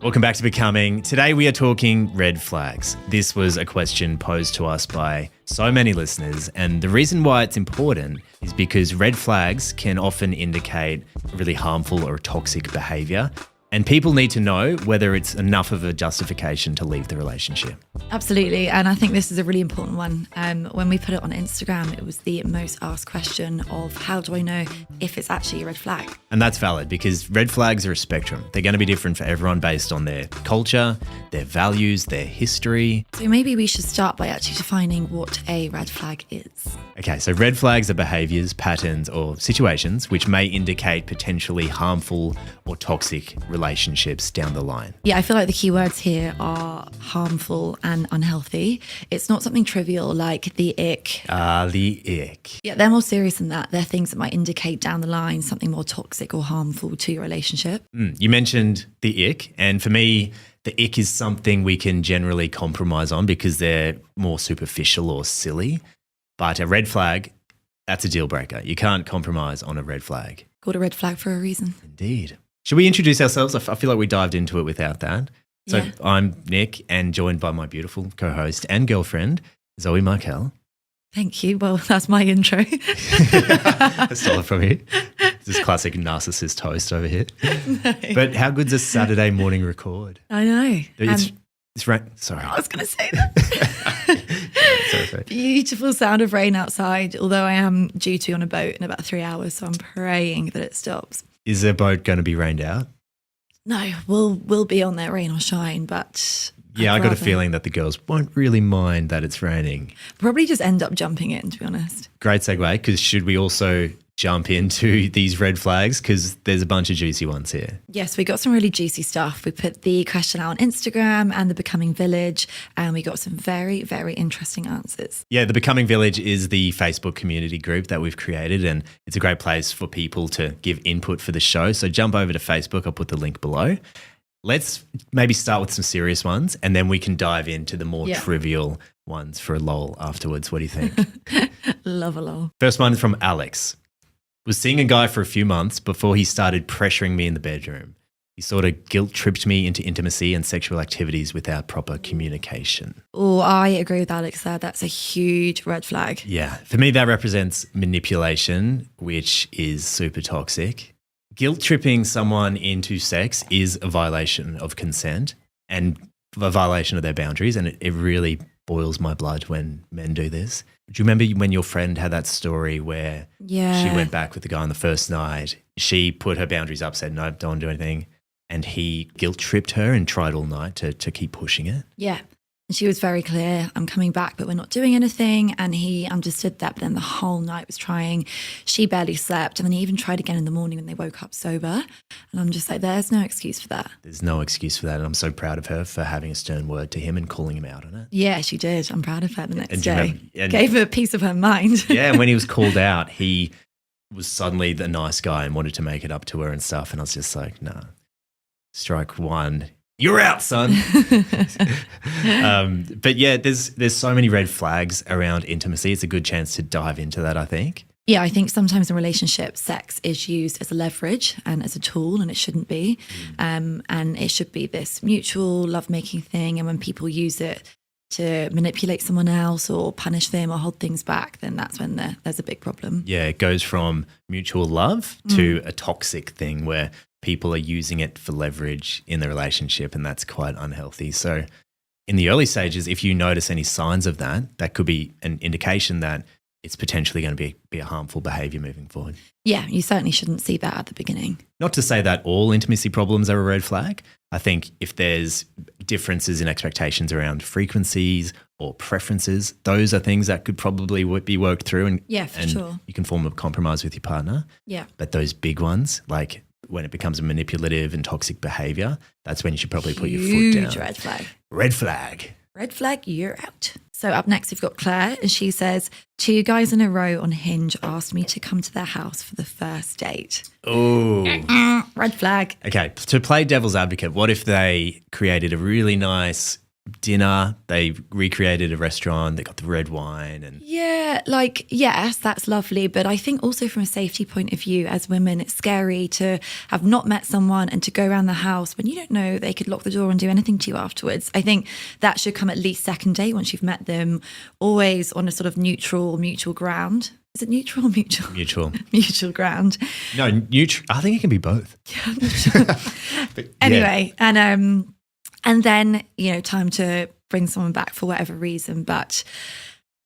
Welcome back to Becoming. Today we are talking red flags. This was a question posed to us by so many listeners, and the reason why it's important is because red flags can often indicate really harmful or toxic behaviour, and people need to know whether it's enough of a justification to leave the relationship. Absolutely, and I think this is a really important one. When we put it on Instagram, it was the most asked question of how do I know if it's actually a red flag? And that's valid because red flags are a spectrum. They're going to be different for everyone based on their culture, their values, their history. So maybe we should start by actually defining what a red flag is. Okay, so red flags are behaviours, patterns or situations which may indicate potentially harmful or toxic relationships down the line. Yeah, I feel like the key words here are harmful and unhealthy. It's not something trivial like the ick. The ick. Yeah, they're more serious than that. They're things that might indicate down the line something more toxic or harmful to your relationship. You mentioned the ick, and for me, the ick is something we can generally compromise on because they're more superficial or silly. But a red flag, that's a deal breaker. You can't compromise on a red flag. Called a red flag for a reason. Indeed. Should we introduce ourselves? I feel like we dived into it without that. So Yeah. I'm Nick, and joined by my beautiful co-host and girlfriend, Zoe Markel. Thank you. Well, that's my intro. I stole it from you. This is classic narcissist host over here. No. But how good's a Saturday morning record? I know. It's right. Sorry. I was going to say that. Sorry. Beautiful sound of rain outside, although I am due to be on a boat in about 3 hours, so I'm praying that it stops. Is the boat going to be rained out? No, we'll be on there, rain or shine, but Yeah, I'd I got a rather- feeling that the girls won't really mind that it's raining. Probably just end up jumping in, to be honest. Great segue, because should we also jump into these red flags? Because there's a bunch of juicy ones here. Yes, we got some really juicy stuff. We put the question out on Instagram and the Becoming Village, and we got some very, very interesting answers. Yeah, the Becoming Village is the Facebook community group that we've created, and it's a great place for people to give input for the show. So jump over to Facebook. I'll put the link below. Let's maybe start with some serious ones, and then we can dive into the more trivial ones for a lol afterwards. What do you think? Love a lol. First one is from Alex. Was seeing a guy for a few months before he started pressuring me in the bedroom. He sort of guilt-tripped me into intimacy and sexual activities without proper communication. Oh, I agree with Alex there. That's a huge red flag. Yeah, for me that represents manipulation, which is super toxic. Guilt-tripping someone into sex is a violation of consent and a violation of their boundaries, and it really boils my blood when men do this. Do you remember when your friend had that story where she went back with the guy on the first night? She put her boundaries up, said, no, don't want to do anything. And he guilt-tripped her and tried all night to keep pushing it. Yeah. And she was very clear, I'm coming back, but we're not doing anything. And he understood that, but then the whole night was trying. She barely slept. And then he even tried again in the morning when they woke up sober. And I'm just like, there's no excuse for that. There's no excuse for that. And I'm so proud of her for having a stern word to him and calling him out on it. Yeah, she did. I'm proud of her the next And do you day. remember- Gave her a piece of her mind. Yeah, and when he was called out, he was suddenly the nice guy and wanted to make it up to her and stuff. And I was just like, no, strike one. You're out, son. But yeah, there's so many red flags around intimacy. It's a good chance to dive into that, I think. Yeah, I think sometimes in relationships, sex is used as a leverage and as a tool, and it shouldn't be. And it should be this mutual lovemaking thing. And when people use it to manipulate someone else or punish them or hold things back, then that's when there's a big problem. Yeah, it goes from mutual love to a toxic thing where people are using it for leverage in the relationship, and that's quite unhealthy. So in the early stages, if you notice any signs of that, that could be an indication that it's potentially going to be a harmful behaviour moving forward. Yeah, you certainly shouldn't see that at the beginning. Not to say that all intimacy problems are a red flag. I think if there's differences in expectations around frequencies or preferences, those are things that could probably be worked through and sure. You can form a compromise with your partner. Yeah. But those big ones, like when it becomes a manipulative and toxic behaviour, that's when you should probably put your foot down. Huge red flag. Red flag. Red flag, you're out. So up next, we've got Claire, and she says, 2 guys in a row on Hinge asked me to come to their house for the first date. Oh. Red flag. Okay, to play devil's advocate, what if they created a really nice dinner. They recreated a restaurant. They got the red wine and Yeah, like, yes, that's lovely. But I think also from a safety point of view, as women, it's scary to have not met someone and to go around the house when you don't know they could lock the door and do anything to you afterwards. I think that should come at least second date once you've met them, always on a sort of neutral, mutual ground. Is it neutral or mutual? mutual. Mutual ground. No, neutral. I think it can be both. Yeah, I'm not sure. But, Anyway, and then, time to bring someone back for whatever reason.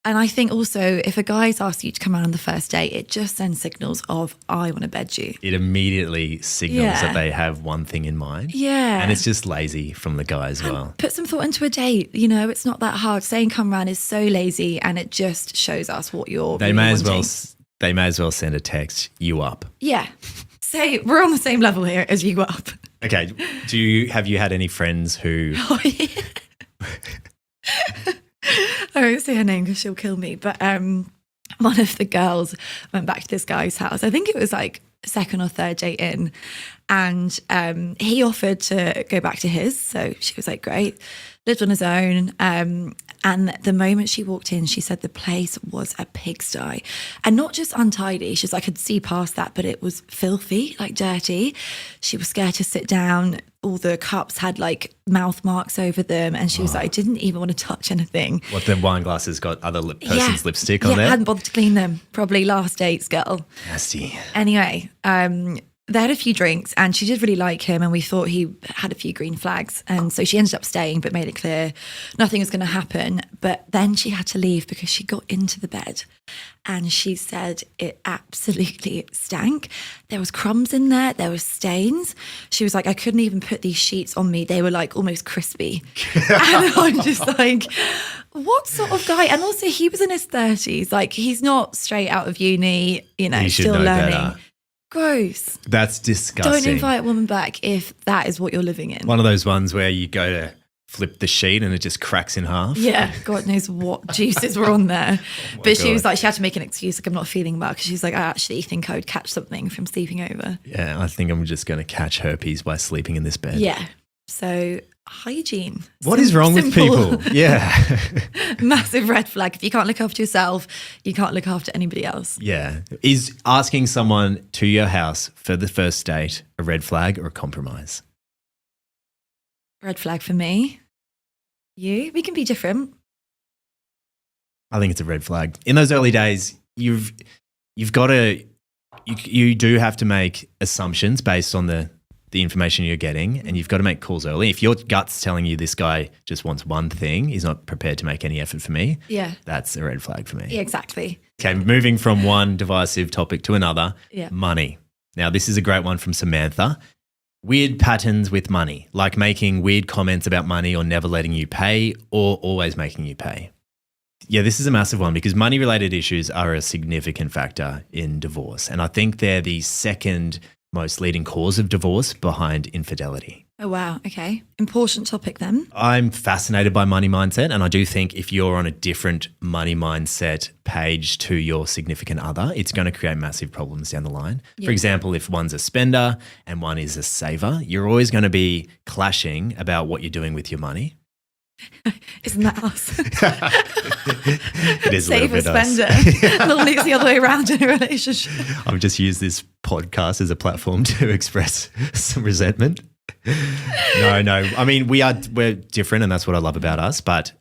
And I think also if a guy's asked you to come out on the first date, it just sends signals of, I want to bed you. it immediately signals that they have one thing in mind. Yeah. And it's just lazy from the guy as well. Put some thought into a date. It's not that hard. Saying come round is so lazy, and it just shows us what you're They really may as wanting. they may as well send a text, you up. Yeah. Say we're on the same level here as you up. Okay. Have you had any friends who Oh, yeah. I won't say her name because she'll kill me. But one of the girls went back to this guy's house. I think it was like second or third date in, and he offered to go back to his. So she was like, great. Lived on his own. And the moment she walked in, she said the place was a pigsty, and not just untidy. She's like, I could see past that, but it was filthy, like dirty. She was scared to sit down. All the cups had like mouth marks over them, and she was like, I didn't even want to touch anything. what the wine glasses got other person's lipstick on there? Hadn't bothered to clean them. Probably last date's girl. Nasty. Anyway, they had a few drinks, and she did really like him, and we thought he had a few green flags, and so she ended up staying but made it clear nothing was going to happen. But then she had to leave because she got into the bed and she said it absolutely stank. There was crumbs in there was stains. She was like, I couldn't even put these sheets on me, they were like almost crispy. And I'm just like, what sort of guy? And also he was in his 30s, like he's not straight out of uni, He should still know learning better. Gross. That's disgusting. Don't invite a woman back if that is what you're living in. One of those ones where you go to flip the sheet and it just cracks in half. Yeah, God knows what juices were on there. But she God. was like, she had to make an excuse, like, I'm not feeling well, because she's like, I actually think I would catch something from sleeping over. Yeah, I think I'm just going to catch herpes by sleeping in this bed. Yeah. So hygiene. What is wrong with Simple. people? Yeah. Massive red flag. If you can't look after yourself, you can't look after anybody else. Yeah. Is asking someone to your house for the first date a red flag or a compromise? Red flag for me. You? We can be different. I think it's a red flag. In those early days, you've got to you do have to make assumptions based on the information you're getting, and you've got to make calls early. If your gut's telling you this guy just wants one thing, he's not prepared to make any effort for me, Yeah. that's a red flag for me. Yeah, exactly. Okay, moving from one divisive topic to another, Yeah. money. Now, this is a great one from Samantha. Weird patterns with money, like making weird comments about money or never letting you pay or always making you pay. Yeah, this is a massive one because money-related issues are a significant factor in divorce. And I think they're the second most leading cause of divorce behind infidelity. Oh, wow. Okay. Important topic then. I'm fascinated by money mindset, and I do think if you're on a different money mindset page to your significant other, it's going to create massive problems down the line. Yeah. For example, if one's a spender and one is a saver, you're always going to be clashing about what you're doing with your money. Isn't that us? It is a little Saver, bit us. spender. Normally it's the other way around in a relationship. I've just used this podcast as a platform to express some resentment. No. I mean, we're different, and that's what I love about us. But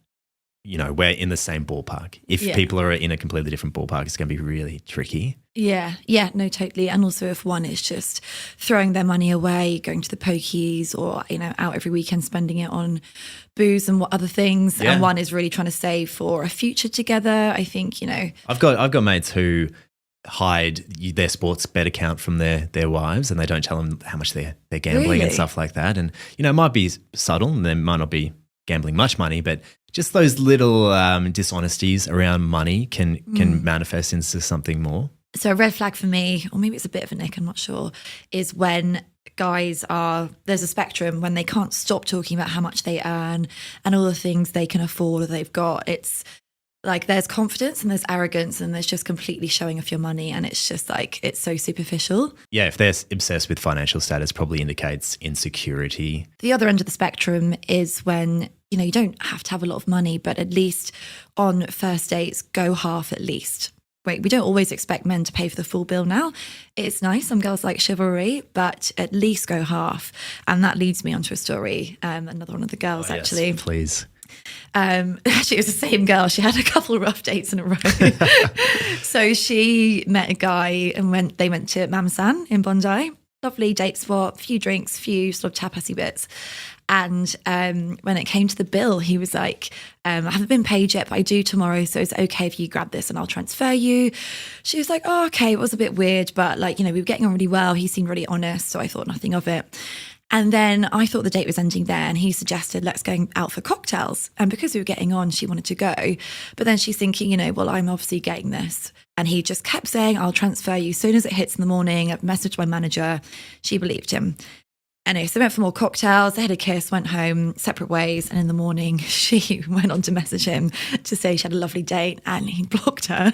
we're in the same ballpark. If people are in a completely different ballpark, it's going to be really tricky. Yeah, no, totally. And also if one is just throwing their money away, going to the pokies or, out every weekend spending it on booze and what other things, Yeah. and one is really trying to save for a future together, I think, I've got mates who hide their sports bet account from their wives, and they don't tell them how much they're gambling Really? and stuff like that. And, it might be subtle and they might not be gambling much money, but just those little dishonesties around money can manifest into something more. So a red flag for me, or maybe it's a bit of a nick, I'm not sure, is when guys there's a spectrum when they can't stop talking about how much they earn and all the things they can afford or they've got. It's like there's confidence and there's arrogance and there's just completely showing off your money, and it's just like it's so superficial. Yeah, if they're obsessed with financial status, probably indicates insecurity. The other end of the spectrum is when you know, you don't have to have a lot of money, but at least on first dates, go half at least. Wait, we don't always expect men to pay for the full bill now. It's nice. Some girls like chivalry, but at least go half. And that leads me onto a story. Another one of the girls, actually. Yes, please. Actually, it was the same girl. She had a couple of rough dates in a row. So she met a guy and they went to Mamsan in Bondi. Lovely date spot, few drinks, few sort of tapasy bits. And when it came to the bill, he was like, I haven't been paid yet, but I do tomorrow. So it's okay if you grab this and I'll transfer you. She was like, oh, okay. It was a bit weird, but like, you know, we were getting on really well. He seemed really honest. So I thought nothing of it. And then I thought the date was ending there and he suggested, let's go out for cocktails. And because we were getting on, she wanted to go. But then she's thinking, you know, well, I'm obviously getting this. And he just kept saying, I'll transfer you as soon as it hits in the morning. I've messaged my manager. She believed him. Anyway, so they went for more cocktails. They had a kiss, went home separate ways. And in the morning, she went on to message him to say she had a lovely date and he blocked her.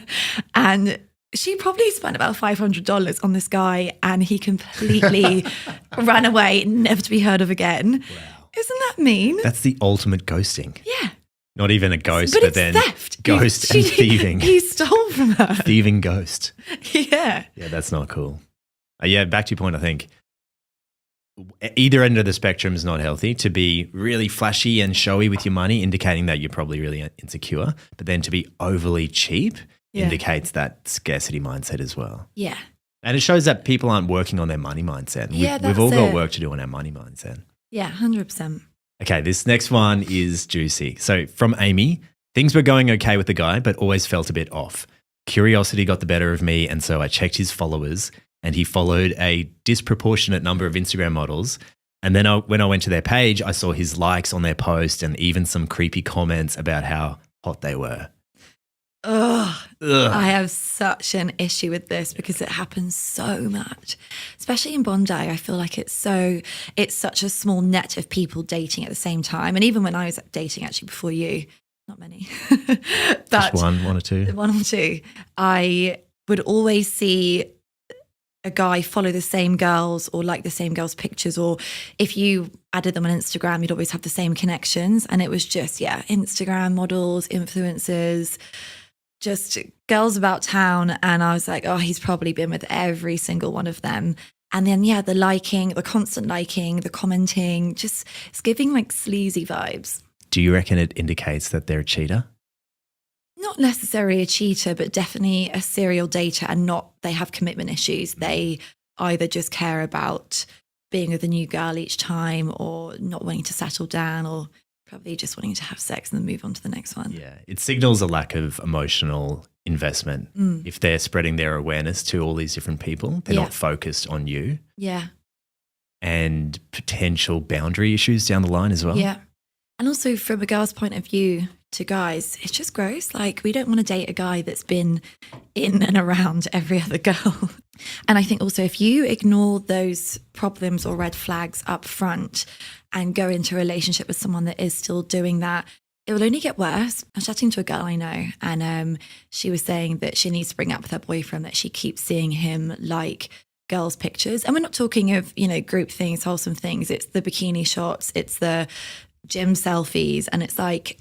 And she probably spent about $500 on this guy and he completely ran away, never to be heard of again. Wow. Isn't that mean? That's the ultimate ghosting. Yeah. Not even a ghost, But but it's then theft. ghost and thieving. He stole from her. Thieving ghost. Yeah. Yeah, that's not cool. Yeah, back to your point, I think either end of the spectrum is not healthy. To be really flashy and showy with your money, indicating that you're probably really insecure, but then to be overly cheap indicates that scarcity mindset as well. Yeah. And it shows that people aren't working on their money mindset. Yeah, We've all got it. work to do on our money mindset. Yeah, 100%. Okay, this next one is juicy. So from Amy, things were going okay with the guy, but always felt a bit off. Curiosity got the better of me, and so I checked his followers, and he followed a disproportionate number of Instagram models. And then when I went to their page, I saw his likes on their post and even some creepy comments about how hot they were. Ugh. I have such an issue with this because it happens so much, especially in Bondi. I feel like it's such a small net of people dating at the same time. And even when I was dating actually before you, not many, but just one or two, I would always see a guy follow the same girls or like the same girls' pictures, or if you added them on Instagram, you'd always have the same connections. And it was just, Instagram models, influencers, just girls about town. And I was like, oh, he's probably been with every single one of them. And then, the liking, the constant liking, the commenting, just it's giving like sleazy vibes. Do you reckon it indicates that they're a cheater? Not necessarily a cheater, but definitely a serial dater, and they have commitment issues. They either just care about being with a new girl each time or not wanting to settle down, or probably just wanting to have sex and then move on to the next one. Yeah, it signals a lack of emotional investment. If they're spreading their awareness to all these different people, they're not focused on you. Yeah. And potential boundary issues down the line as well. Yeah. And also from a girl's point of view to guys, it's just gross. Like, we don't want to date a guy that's been in and around every other girl. And I think also if you ignore those problems or red flags up front and go into a relationship with someone that is still doing that, it will only get worse. I was chatting to a girl I know, and she was saying that she needs to bring up with her boyfriend that she keeps seeing him like girls' pictures. And we're not talking of, group things, wholesome things. It's the bikini shots, it's the gym selfies, and it's like,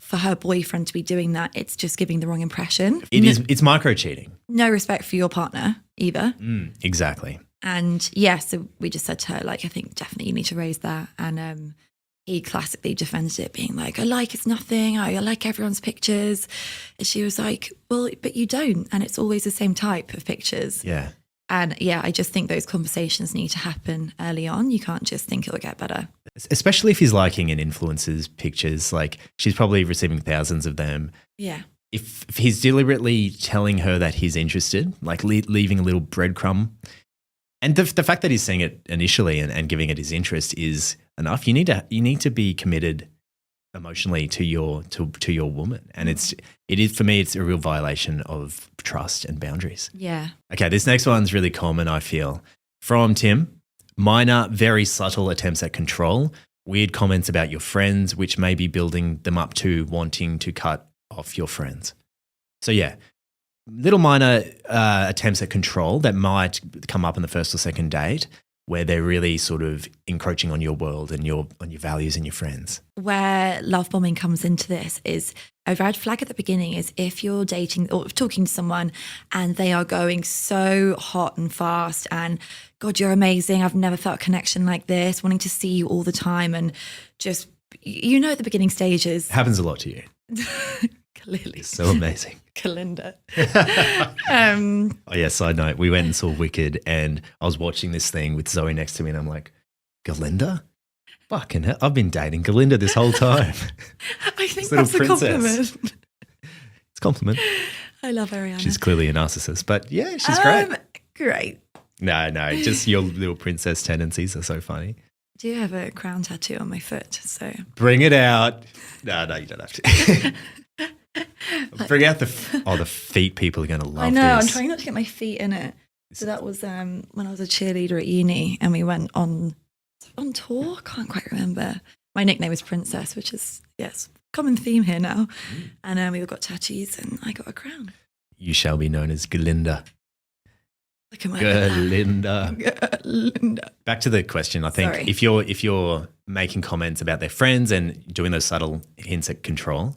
for her boyfriend to be doing that, it's just giving the wrong impression. It's micro cheating. No respect for your partner either. Exactly. And so we just said to her, like, I think definitely you need to raise that. And he classically defended it, being like, it's nothing. I like everyone's pictures. And she was like, well, but you don't. And it's always the same type of pictures. Yeah. And I just think those conversations need to happen early on. You can't just think it'll get better. Especially if he's liking an influencer's pictures, like she's probably receiving thousands of them. Yeah. If he's deliberately telling her that he's interested, like leaving a little breadcrumb, and the fact that he's saying it initially and giving it his interest is enough. You need to be committed emotionally to your woman, and it is for me, it's a real violation of trust and boundaries. Yeah. Okay, this next one's really common, I feel. From Tim: minor, very subtle attempts at control, weird comments about your friends, which may be building them up to wanting to cut off your friends. So little minor attempts at control that might come up in the first or second date, where they're really sort of encroaching on your world and on your values and your friends. where love bombing comes into this is a red flag at the beginning is if you're dating or talking to someone and they are going so hot and fast and God, you're amazing. I've never felt a connection like this, wanting to see you all the time and just, at the beginning stages. Happens a lot to you. Clearly. It's so amazing. Kalinda. Oh yeah, side note, we went and saw Wicked and I was watching this thing with Zoe next to me and I'm like, Galinda? Fucking hell, I've been dating Galinda this whole time. I think that's a compliment. It's a compliment. I love Ariana. She's clearly a narcissist, but yeah, she's great. Great. No, just your little princess tendencies are so funny. I do have a crown tattoo on my foot, so. Bring it out. No, you don't have to. Bring out the feet. People are going to love I know, this. I'm trying not to get my feet in it. So that was when I was a cheerleader at uni and we went on tour. I can't quite remember. My nickname is Princess, which is, yes, common theme here now. And we all got tattoos and I got a crown. You shall be known as Galinda. Look at my Galinda. Back to the question. I think if you're making comments about their friends and doing those subtle hints at control,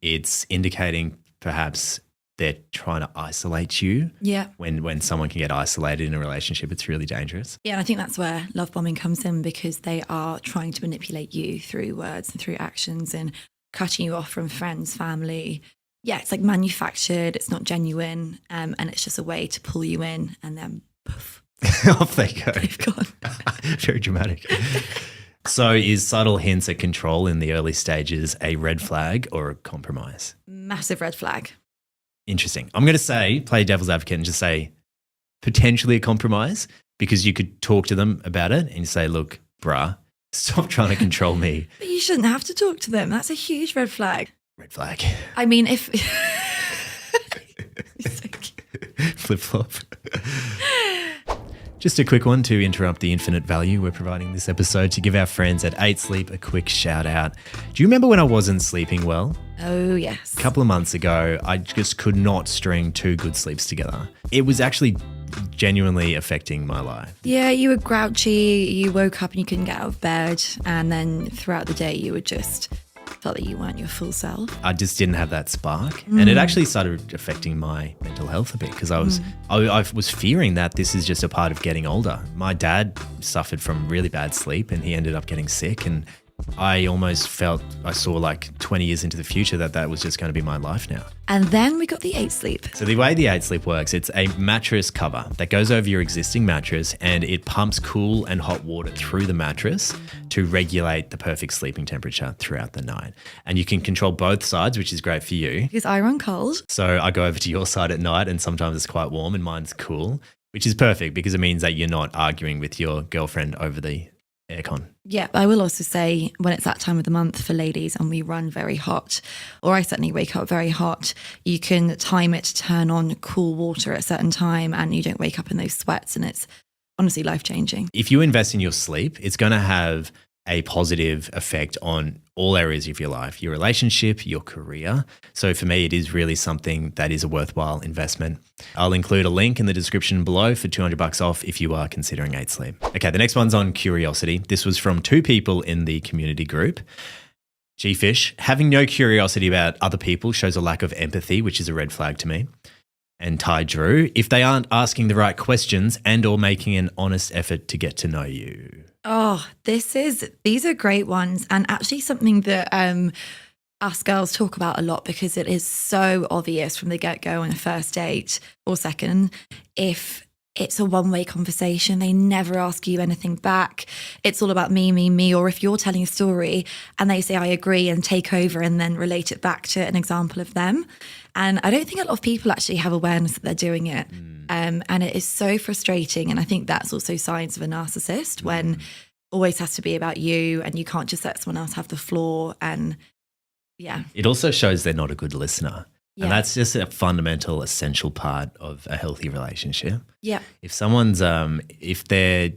it's indicating perhaps they're trying to isolate you. Yeah. When someone can get isolated in a relationship, it's really dangerous. Yeah, and I think that's where love bombing comes in because they are trying to manipulate you through words and through actions and cutting you off from friends, family. Yeah, it's like manufactured, it's not genuine, and it's just a way to pull you in and then poof. Off they go. They've gone. Very dramatic. So is subtle hints at control in the early stages a red flag or a compromise? Massive red flag. Interesting. I'm going to play devil's advocate and just say potentially a compromise because you could talk to them about it and say, look, bruh, stop trying to control me. But you shouldn't have to talk to them. That's a huge red flag. Red flag. I mean, if... Flip-flop. Just a quick one to interrupt the infinite value we're providing this episode to give our friends at 8 Sleep a quick shout out. Do you remember when I wasn't sleeping well? Oh, yes. A couple of months ago, I just could not string 2 good sleeps together. It was actually genuinely affecting my life. Yeah, you were grouchy, you woke up and you couldn't get out of bed, and then throughout the day you were just felt that you weren't your full self. I just didn't have that spark. And it actually started affecting my mental health a bit because I was fearing that this is just a part of getting older. My dad suffered from really bad sleep and he ended up getting sick, and I almost felt I saw like 20 years into the future that was just going to be my life now. And then we got the 8 Sleep. So the way the 8 Sleep works, it's a mattress cover that goes over your existing mattress and it pumps cool and hot water through the mattress to regulate the perfect sleeping temperature throughout the night. And you can control both sides, which is great for you. Because I run cold. So I go over to your side at night and sometimes it's quite warm and mine's cool, which is perfect because it means that you're not arguing with your girlfriend over the aircon. Yeah, I will also say when it's that time of the month for ladies and we run very hot, or I certainly wake up very hot, you can time it to turn on cool water at a certain time and you don't wake up in those sweats, and it's honestly life-changing. If you invest in your sleep, it's going to have a positive effect on all areas of your life, your relationship, your career. So for me, it is really something that is a worthwhile investment. I'll include a link in the description below for $200 off if you are considering 8 Sleep. Okay, the next one's on curiosity. This was from 2 people in the community group. G-Fish, having no curiosity about other people shows a lack of empathy, which is a red flag to me. And Ty Drew, if they aren't asking the right questions and or making an honest effort to get to know you. Oh, these are great ones, and actually something that us girls talk about a lot because it is so obvious from the get-go on a first date or second. If it's a one-way conversation, they never ask you anything back. It's all about me, me, me. Or if you're telling a story and they say, I agree, and take over and then relate it back to an example of them. And I don't think a lot of people actually have awareness that they're doing it. And it is so frustrating. And I think that's also signs of a narcissist when it always has to be about you and you can't just let someone else have the floor. And yeah. It also shows they're not a good listener. Yeah. And that's just a fundamental, essential part of a healthy relationship. Yeah. If someone's, if they're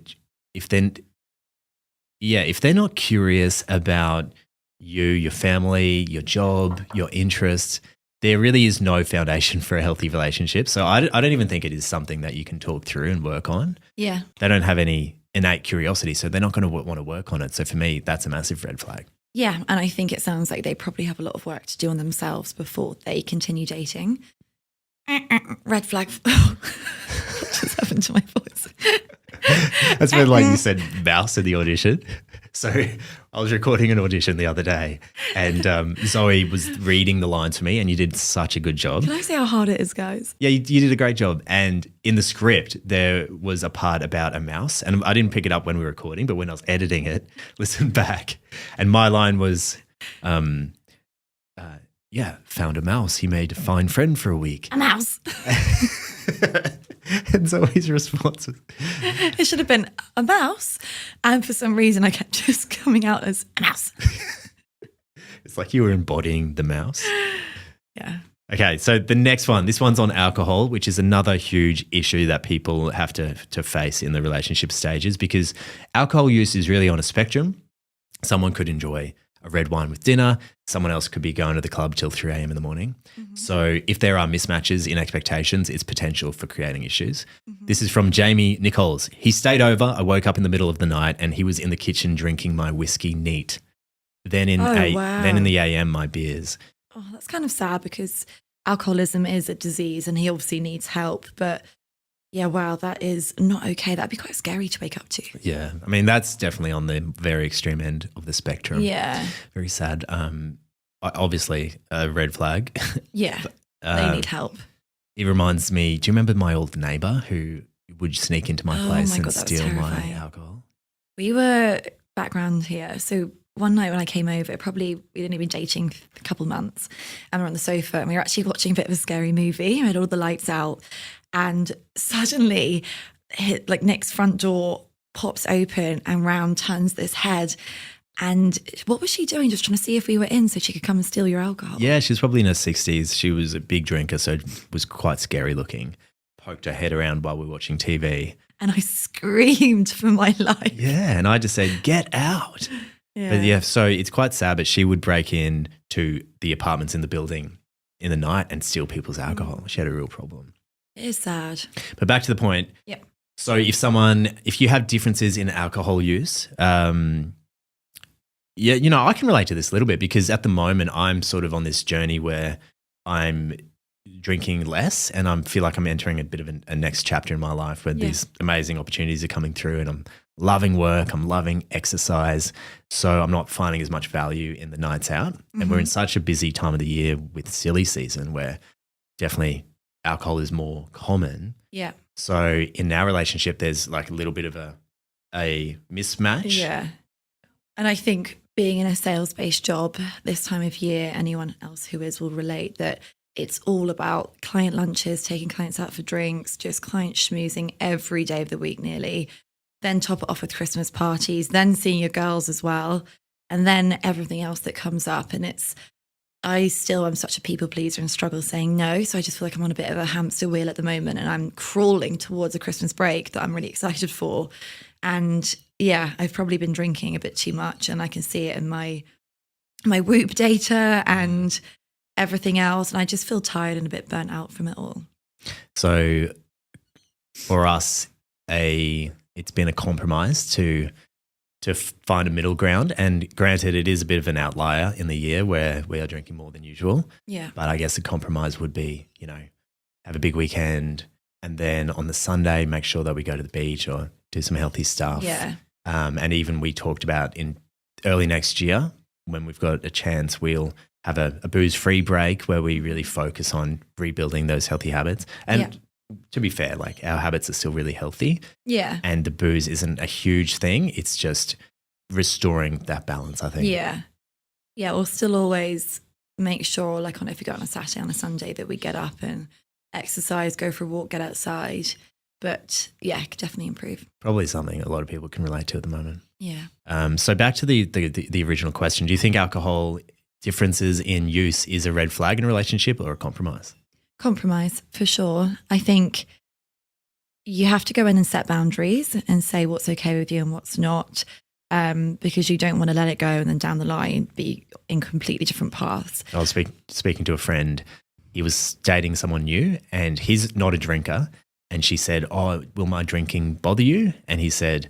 not curious about you, your family, your job, your interests, there really is no foundation for a healthy relationship. So I don't even think it is something that you can talk through and work on. Yeah. They don't have any innate curiosity, so they're not going to want to work on it. So for me, that's a massive red flag. Yeah, and I think it sounds like they probably have a lot of work to do on themselves before they continue dating. Red flag. What just happened to my voice? That's when, like you said, mouse in the audition. So I was recording an audition the other day, and Zoe was reading the lines for me, and you did such a good job. Can I say how hard it is, guys? Yeah, you did a great job. And in the script, there was a part about a mouse, and I didn't pick it up when we were recording, but when I was editing it, listen back, and my line was, yeah, found a mouse. He made a fine friend for a week. A mouse. And Zoe's response was, It should have been a mouse. And for some reason, I kept just coming out as a mouse. it's like you were embodying the mouse. Yeah. Okay, so the next one, this one's on alcohol, which is another huge issue that people have to face in the relationship stages, because alcohol use is really on a spectrum. Someone could enjoy a red wine with dinner. Someone else could be going to the club till 3 a.m. in the morning. Mm-hmm. So if there are mismatches in expectations, it's potential for creating issues. Mm-hmm. This is from Jamie Nichols. He stayed over. I woke up in the middle of the night and he was in the kitchen drinking my whiskey neat. Then in the AM, my beers. Oh, that's kind of sad because alcoholism is a disease and he obviously needs help. But yeah, wow, that is not okay. That'd be quite scary to wake up to. Yeah. I mean, that's definitely on the very extreme end of the spectrum. Yeah. Very sad. Obviously, a red flag. Yeah. They need help. It reminds me, do you remember my old neighbour who would sneak into my place and steal my alcohol? We were background here. So one night when I came over, we'd only been dating a couple months, and we were on the sofa and we were actually watching a bit of a scary movie. I had all the lights out. And suddenly, Nick's front door pops open and round turns this head. And what was she doing? Just trying to see if we were in so she could come and steal your alcohol? Yeah, she was probably in her 60s. She was a big drinker, so it was quite scary looking. Poked her head around while we were watching TV. And I screamed for my life. Yeah, and I just said, get out. Yeah. But yeah, so it's quite sad, but she would break in to the apartments in the building in the night and steal people's alcohol. She had a real problem. It is sad. But back to the point. Yep. So if you have differences in alcohol use, yeah, I can relate to this a little bit because at the moment I'm sort of on this journey where I'm drinking less and I feel like I'm entering a bit of a next chapter in my life where these amazing opportunities are coming through and I'm loving work, I'm loving exercise. So I'm not finding as much value in the nights out. Mm-hmm. And we're in such a busy time of the year with silly season where definitely alcohol is more common. Yeah. So in our relationship, there's like a little bit of a mismatch. Yeah. And I think being in a sales-based job this time of year, anyone else who is will relate that it's all about client lunches, taking clients out for drinks, just client schmoozing every day of the week nearly. Then top it off with Christmas parties, then seeing your girls as well, and then everything else that comes up. And I still am such a people pleaser and struggle saying no. So I just feel like I'm on a bit of a hamster wheel at the moment and I'm crawling towards a Christmas break that I'm really excited for. And yeah, I've probably been drinking a bit too much and I can see it in my Whoop data and everything else. And I just feel tired and a bit burnt out from it all. So for us, it's been a compromise to find a middle ground. And granted, it is a bit of an outlier in the year where we are drinking more than usual. Yeah. But I guess the compromise would be, have a big weekend and then on the Sunday, make sure that we go to the beach or do some healthy stuff. Yeah. And even we talked about in early next year, when we've got a chance, we'll have a booze-free break where we really focus on rebuilding those healthy habits. And to be fair, like our habits are still really healthy. Yeah. And the booze isn't a huge thing. It's just restoring that balance, I think. Yeah. Yeah, we'll still always make sure, like if we go on a Saturday, on a Sunday, that we get up and exercise, go for a walk, get outside. But yeah, it could definitely improve. Probably something a lot of people can relate to at the moment. Yeah. So back to the original question, do you think alcohol differences in use is a red flag in a relationship or a compromise? Compromise, for sure. I think you have to go in and set boundaries and say what's okay with you and what's not, because you don't want to let it go and then down the line be in completely different paths. I was speaking to a friend. He was dating someone new and he's not a drinker. And she said, "Oh, will my drinking bother you?" And he said,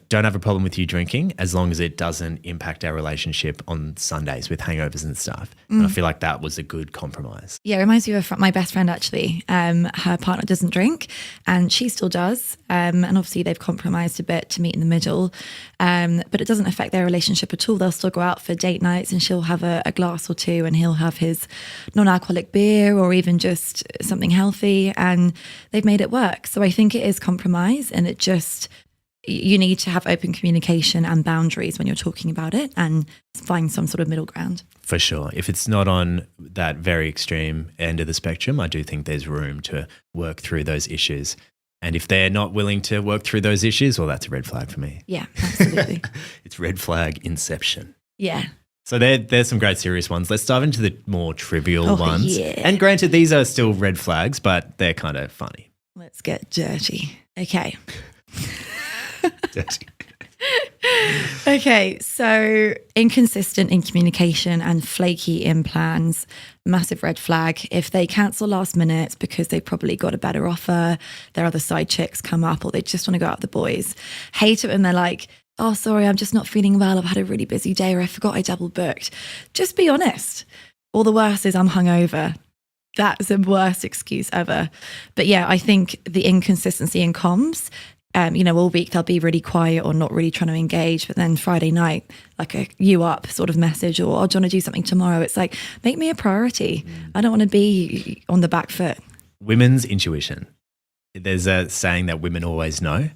don't have a problem with you drinking as long as it doesn't impact our relationship on Sundays with hangovers and stuff. And I feel like that was a good compromise. Yeah, it reminds me of my best friend actually. Her partner doesn't drink and she still does. And obviously they've compromised a bit to meet in the middle. But it doesn't affect their relationship at all. They'll still go out for date nights and she'll have a glass or two and he'll have his non-alcoholic beer or even just something healthy, and they've made it work. So I think it is compromise, and you need to have open communication and boundaries when you're talking about it and find some sort of middle ground. For sure. If it's not on that very extreme end of the spectrum, I do think there's room to work through those issues. And if they're not willing to work through those issues, well, that's a red flag for me. Yeah, absolutely. It's red flag inception. Yeah. So there's some great serious ones. Let's dive into the more trivial ones. Yeah. And granted, these are still red flags, but they're kind of funny. Let's get dirty. Okay. Dirty. Okay, so inconsistent in communication and flaky in plans, massive red flag. If they cancel last minute because they've probably got a better offer, their other side chicks come up, or they just want to go out with the boys. Hate it when they're like, oh, sorry, I'm just not feeling well. I've had a really busy day, or I forgot I double booked. Just be honest. Or the worst is I'm hungover. That's the worst excuse ever. But yeah, I think the inconsistency in comms, all week they'll be really quiet or not really trying to engage. But then Friday night, like a you up sort of message, or, oh, do you want to do something tomorrow? It's like, make me a priority. I don't want to be on the back foot. Women's intuition. There's a saying that women always know.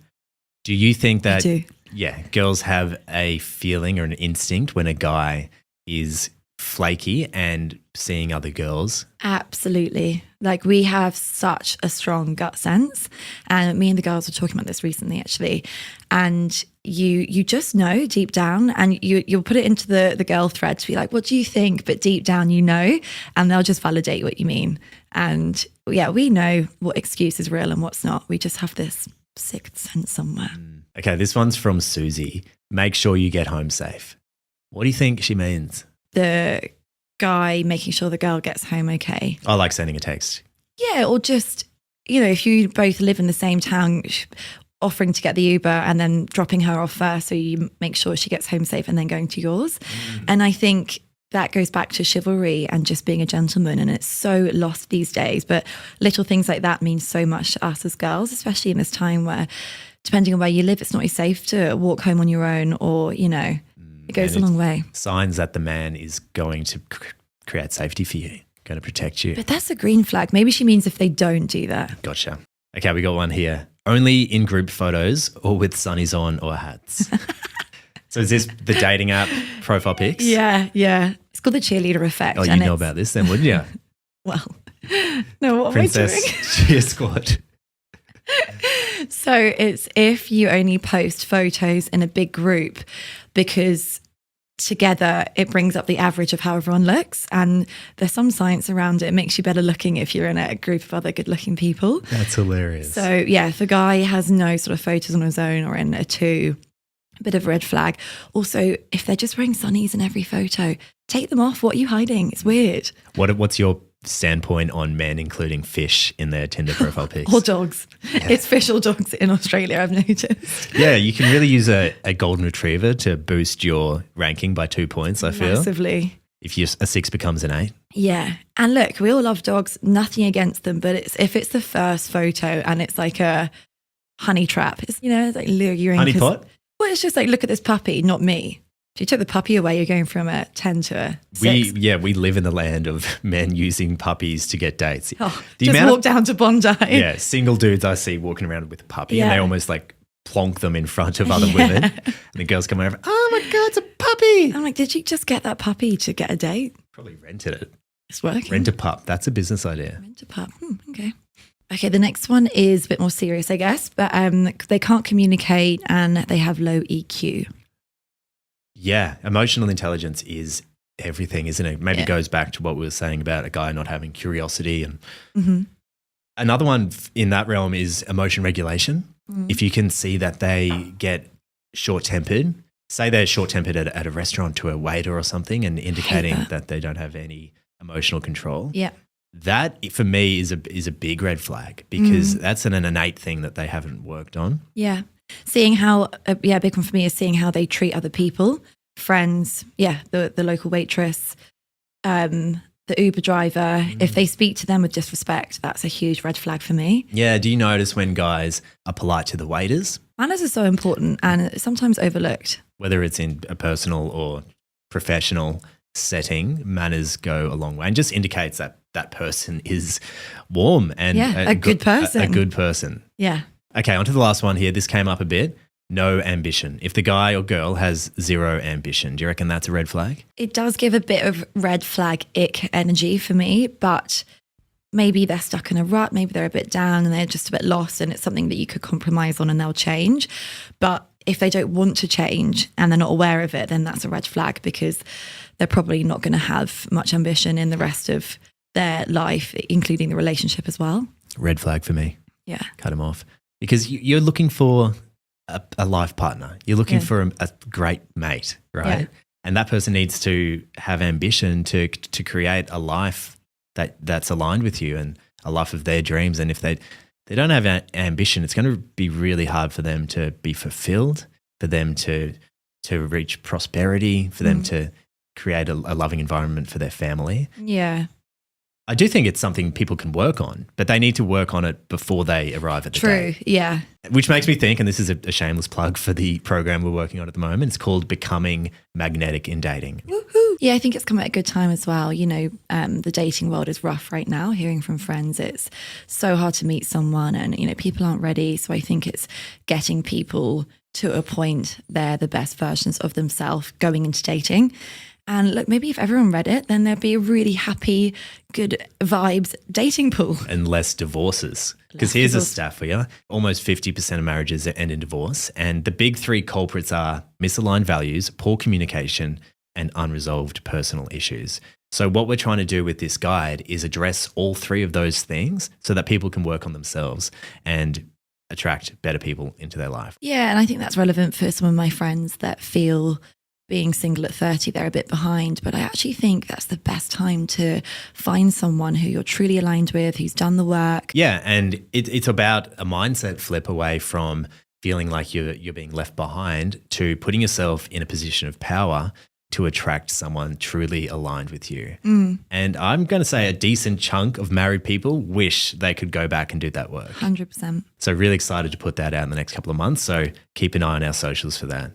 Do you think that, I do. Yeah, girls have a feeling or an instinct when a guy is flaky and seeing other girls? Absolutely. Like, we have such a strong gut sense, and me and the girls were talking about this recently actually, and you just know deep down, and you'll put it into the girl thread to be like, what do you think? But deep down you know, and they'll just validate what you mean. And yeah, we know what excuse is real and what's not. We just have this sixth sense somewhere. Okay, this one's from Susie. Make sure you get home safe. What do you think she means? The guy making sure the girl gets home okay. I like sending a text. Yeah, or just, if you both live in the same town, offering to get the Uber and then dropping her off first so you make sure she gets home safe and then going to yours. And I think that goes back to chivalry and just being a gentleman, and it's so lost these days. But little things like that mean so much to us as girls, especially in this time where, depending on where you live, it's not safe to walk home on your own, or, it goes a long way. Signs that the man is going to create safety for you, going to protect you. But that's a green flag. Maybe she means if they don't do that. Gotcha. Okay, we got one here. Only in group photos or with sunnies on or hats. So is this the dating app profile pics? Yeah. It's called the cheerleader effect. Oh, you know about this then, wouldn't you? Well, no, what Princess am I doing? Cheer Squad. So it's if you only post photos in a big group, because together it brings up the average of how everyone looks, and there's some science around it. It makes you better looking if you're in a group of other good looking people. That's hilarious. So yeah, if a guy has no sort of photos on his own or in a two, a bit of a red flag. Also, if they're just wearing sunnies in every photo, take them off. What are you hiding? It's weird. What's your standpoint on men including fish in their Tinder profile pics? Or dogs. Yeah. It's fish or dogs in Australia, I've noticed. Yeah, you can really use a golden retriever to boost your ranking by 2 points, I feel. Massively. If a 6 becomes an 8. Yeah. And look, we all love dogs, nothing against them, but if it's the first photo and it's like a honey trap, it's, it's like lure you in. Honey pot? Well, it's just like, look at this puppy, not me. If you took the puppy away, you're going from a 10 to a 6. We live in the land of men using puppies to get dates. Oh, just walk down to Bondi. Yeah, single dudes I see walking around with a puppy, and they almost like plonk them in front of other women. And the girls come over, oh my God, it's a puppy. I'm like, did you just get that puppy to get a date? Probably rented it. It's working. Rent a pup. That's a business idea. Rent a pup. Okay. Okay, the next one is a bit more serious, I guess, but they can't communicate and they have low EQ. Yeah, emotional intelligence is everything, isn't it? Maybe goes back to what we were saying about a guy not having curiosity. And another one in that realm is emotion regulation. If you can see that they get short-tempered, say they're short-tempered at a restaurant to a waiter or something, and indicating that they don't have any emotional control. Yeah. That, for me, is a big red flag, because that's an innate thing that they haven't worked on. Yeah. Seeing how, a big one for me is seeing how they treat other people, friends, the local waitress, the Uber driver. If they speak to them with disrespect, that's a huge red flag for me. Yeah. Do you notice when guys are polite to the waiters? Manners are so important and sometimes overlooked. Whether it's in a personal or professional setting, manners go a long way and just indicates that that person is warm and a good person. A good person. Yeah. Okay, on to the last one here. This came up a bit. No ambition. If the guy or girl has zero ambition, do you reckon that's a red flag? It does give a bit of red flag ick energy for me, but maybe they're stuck in a rut, maybe they're a bit down and they're just a bit lost and it's something that you could compromise on and they'll change. But if they don't want to change and they're not aware of it, then that's a red flag because they're probably not going to have much ambition in the rest of their life, including the relationship as well. Red flag for me. Yeah. Cut them off. Because you're looking for a life partner. You're looking for a great mate, right? Yeah. And that person needs to have ambition to create a life that's aligned with you and a life of their dreams. And if they don't have ambition, it's going to be really hard for them to be fulfilled, for them to reach prosperity, for them to create a loving environment for their family. Yeah. I do think it's something people can work on, but they need to work on it before they arrive at the day. True, yeah. Which makes me think, and this is a shameless plug for the program we're working on at the moment, it's called Becoming Magnetic in Dating. Woohoo. Yeah, I think it's come at a good time as well. You know, the dating world is rough right now. Hearing from friends, it's so hard to meet someone and, you know, people aren't ready. So I think it's getting people to a point they're the best versions of themselves going into dating. And look, maybe if everyone read it, then there'd be a really happy, good vibes dating pool. And less divorces. Because here's a stat for you. Almost 50% of marriages end in divorce. And the big three culprits are misaligned values, poor communication, and unresolved personal issues. So what we're trying to do with this guide is address all three of those things so that people can work on themselves and attract better people into their life. Yeah, and I think that's relevant for some of my friends that feel being single at 30, they're a bit behind. But I actually think that's the best time to find someone who you're truly aligned with, who's done the work. Yeah, and it's about a mindset flip away from feeling like you're being left behind to putting yourself in a position of power to attract someone truly aligned with you. And I'm going to say a decent chunk of married people wish they could go back and do that work. 100%. So really excited to put that out in the next couple of months. So keep an eye on our socials for that.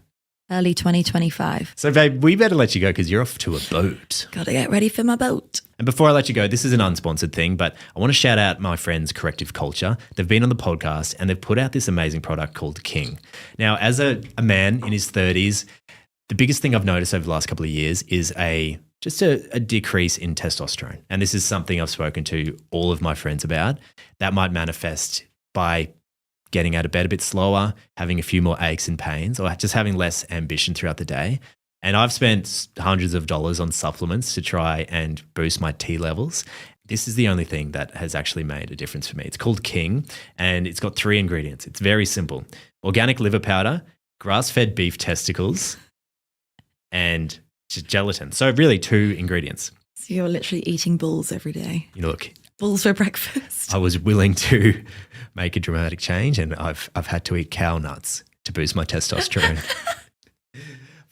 Early 2025. So babe, we better let you go because you're off to a boat. Got to get ready for my boat. And before I let you go, this is an unsponsored thing, but I want to shout out my friends Corrective Culture. They've been on the podcast and they've put out this amazing product called King. Now, as a man in his 30s, the biggest thing I've noticed over the last couple of years is just a decrease in testosterone. And this is something I've spoken to all of my friends about. That might manifest by getting out of bed a bit slower, having a few more aches and pains, or just having less ambition throughout the day. And I've spent hundreds of dollars on supplements to try and boost my T levels. This is the only thing that has actually made a difference for me. It's called King, and it's got 3 ingredients. It's very simple. Organic liver powder, grass-fed beef testicles, and gelatin. So really 2 ingredients. So you're literally eating balls every day. Look, balls for breakfast. I was willing to make a dramatic change, and I've had to eat cow nuts to boost my testosterone.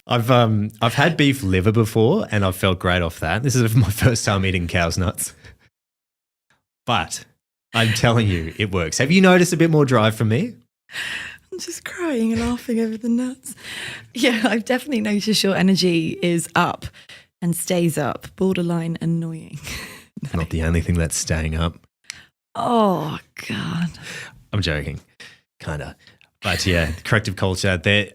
I've had beef liver before, and I've felt great off that. This is my first time eating cow's nuts, but I'm telling you, it works. Have you noticed a bit more drive from me? I'm just crying and laughing over the nuts. Yeah, I've definitely noticed your energy is up and stays up, borderline annoying. Not the only thing that's staying up. Oh, God. I'm joking, kind of. But yeah, Corrective Culture, they're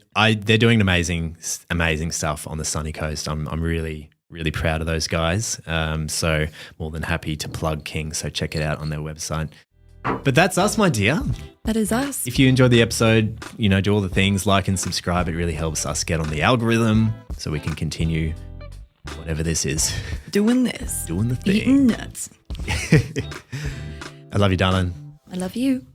doing amazing stuff on the sunny coast. I'm really, really proud of those guys. So more than happy to plug King. So check it out on their website. But that's us, my dear. That is us. If you enjoyed the episode, do all the things, like and subscribe. It really helps us get on the algorithm so we can continue whatever this is. Doing this. Doing the thing. Eating nuts. I love you, darling. I love you.